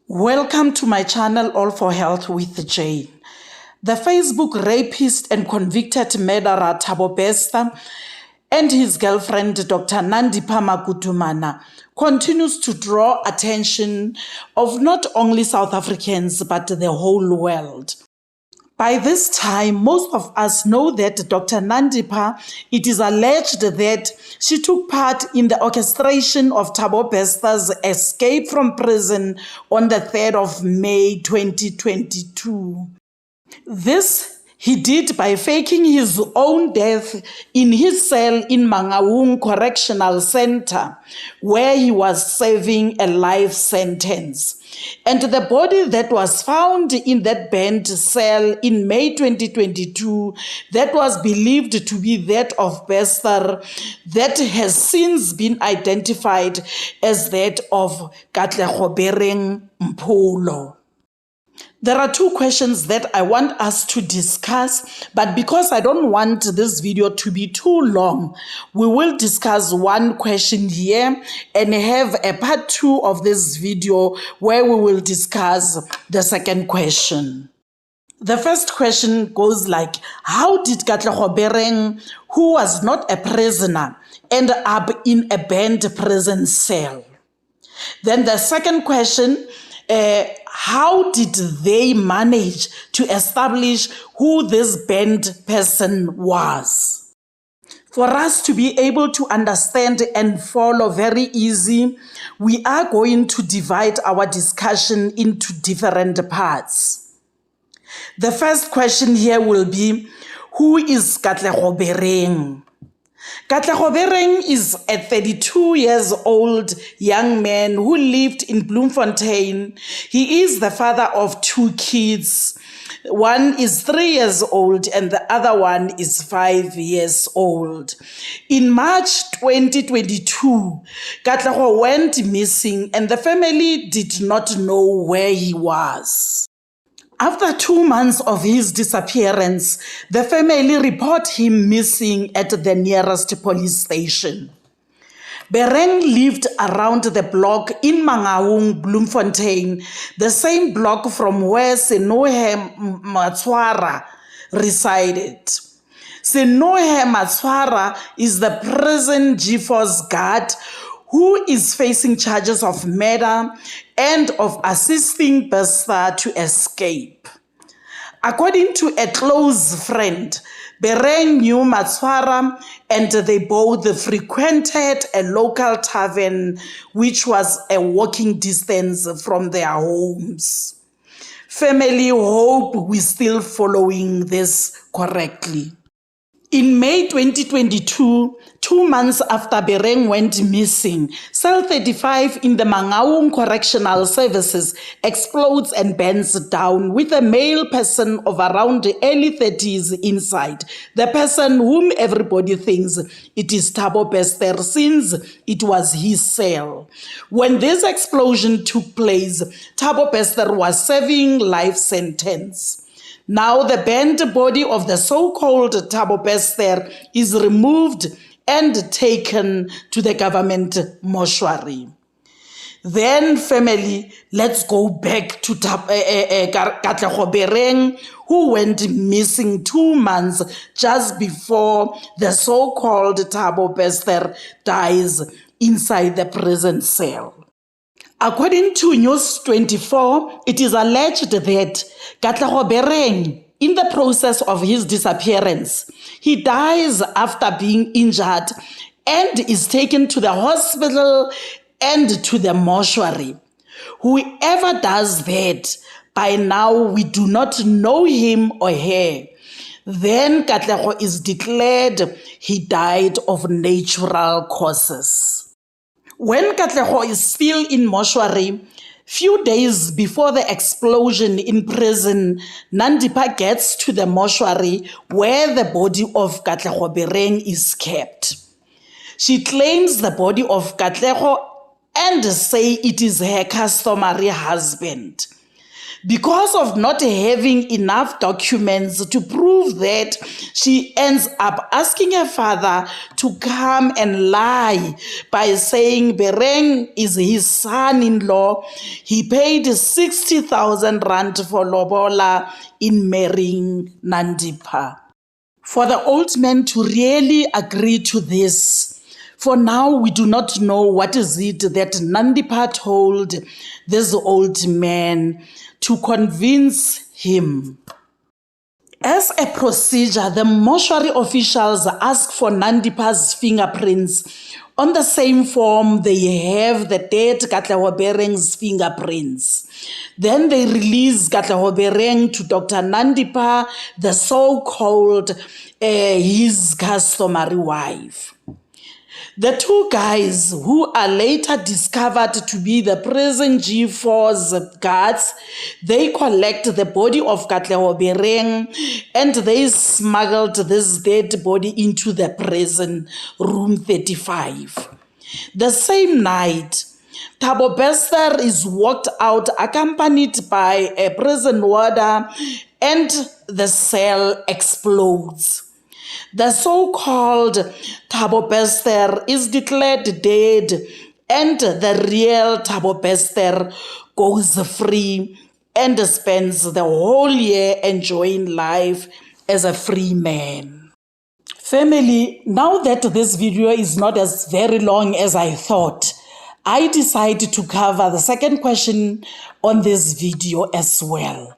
Welcome to my channel, All for Health with Jane. The Facebook rapist and convicted murderer Thabo Bester and his girlfriend Dr. Nandipha Makutumana continues to draw attention of not only South Africans but the whole world. By this time, most of us know that Dr. Nandipha, it is alleged that she took part in the orchestration of Thabo Bester's escape from prison on the 3rd of May 2022. This he did by faking his own death in his cell in Mangaung Correctional Center, where he was serving a life sentence. And the body that was found in that banned cell in May 2022, that was believed to be that of Bester, that has since been identified as that of Katlego Bereng Mpolo. There are two questions that I want us to discuss, but because I don't want this video to be too long, we will discuss one question here and have a part 2 of this video where we will discuss the second question. The first question goes like, how did Katlego Bereng, who was not a prisoner, end up in a banned prison cell? Then the second question, how did they manage to establish who this banned person was? For us to be able to understand and follow very easy, we are going to divide our discussion into different parts. The first question here will be, who is Katlego Bereng? Katlego Bereng is a 32 years old young man who lived in Bloemfontein. He is the father of 2 kids. One is 3 years old and the other one is 5 years old. In March 2022, Katlego went missing and the family did not know where he was. After 2 months of his disappearance, the family report him missing at the nearest police station. Bereng lived around the block in Mangaung, Bloemfontein, the same block from where Senohe Matswara resided. Senohe Matswara is the prison G-Force guard who is facing charges of murder and of assisting Bester to escape. According to a close friend, Bereng knew Matswara and they both frequented a local tavern which was a walking distance from their homes. Family hope we're still following this correctly. In May 2022, 2 months after Bereng went missing, Cell 35 in the Mangaung Correctional Services explodes and burns down with a male person of around the early 30s inside, the person whom everybody thinks it is Thabo Bester since it was his cell. When this explosion took place, Thabo Bester was serving life sentence. Now the burned body of the so-called Thabo Bester is removed and taken to the government mortuary. Then family, let's go back to Katlego Bereng, who went missing 2 months just before the so-called Thabo Bester dies inside the prison cell. According to News 24, it is alleged that Katlego Bereng, in the process of his disappearance, he dies after being injured and is taken to the hospital and to the mortuary. Whoever does that, by now we do not know him or her. Then Katlego is declared he died of natural causes. When Katlego is still in mortuary, few days before the explosion in prison, Nandipha gets to the mortuary where the body of Katlego Bereng is kept. She claims the body of Katlego and say it is her customary husband. Because of not having enough documents to prove that, she ends up asking her father to come and lie by saying Bereng is his son-in-law. He paid 60,000 rand for lobola in marrying Nandipha. For the old man to really agree to this, for now, we do not know what is it that Nandipha told this old man to convince him. As a procedure, the mortuary officials ask for Nandipha's fingerprints on the same form they have the dead Katlego Bereng's fingerprints. Then they release Katlego Bereng to Dr. Nandipha, the so-called his customary wife. The two guys, who are later discovered to be the prison G4's guards, they collect the body of Katlego Bereng and they smuggled this dead body into the prison, room 35. The same night, Thabo Bester is walked out accompanied by a prison warder and the cell explodes. The so-called Thabo Bester is declared dead and the real Thabo Bester goes free and spends the whole year enjoying life as a free man. Family, now that this video is not as very long as I thought, I decided to cover the second question on this video as well.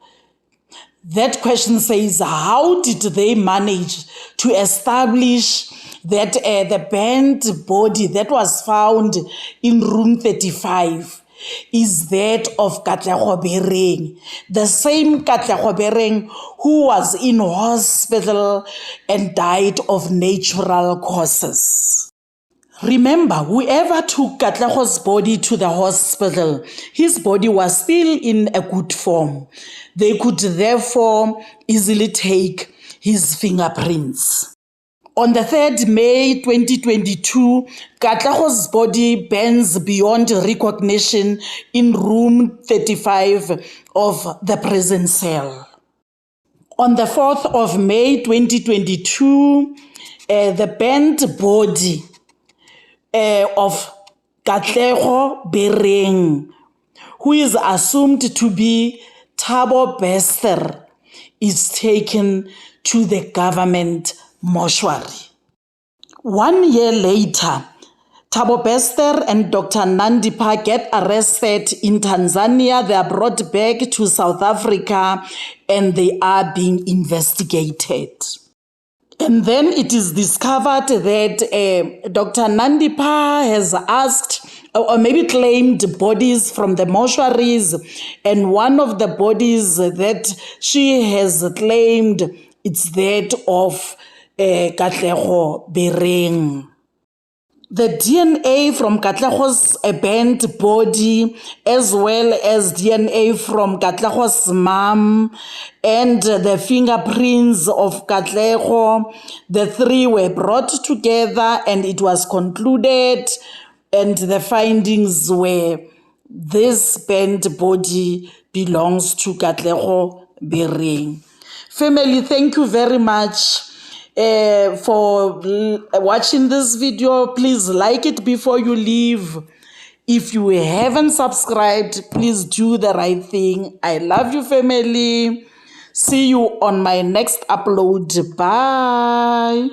That question says, how did they manage to establish that the burnt body that was found in room 35 is that of Katlego Bereng, the same Katlego Bereng who was in hospital and died of natural causes? Remember, whoever took Katlego's body to the hospital, his body was still in a good form. They could therefore easily take his fingerprints. On the 3rd May 2022, Katlego's body burns beyond recognition in room 35 of the prison cell. On the 4th of May 2022, the burnt body of Katlego Bereng, who is assumed to be Thabo Bester, is taken to the government mortuary. 1 year later, Thabo Bester and Dr. Nandipha get arrested in Tanzania. They are brought back to South Africa and they are being investigated. And then it is discovered that Dr. Nandipha has asked or maybe claimed bodies from the mortuaries, and one of the bodies that she has claimed is that of Katlego Bereng. The DNA from Katlego's burnt body, as well as DNA from Katlego's mom and the fingerprints of Katlego, the three were brought together and it was concluded, and the findings were this burnt body belongs to Katlego Bereng. Family, thank you very much for watching this video. Please like it before you leave. If you haven't subscribed, please do the right thing. I love you, family. See you on my next upload. Bye.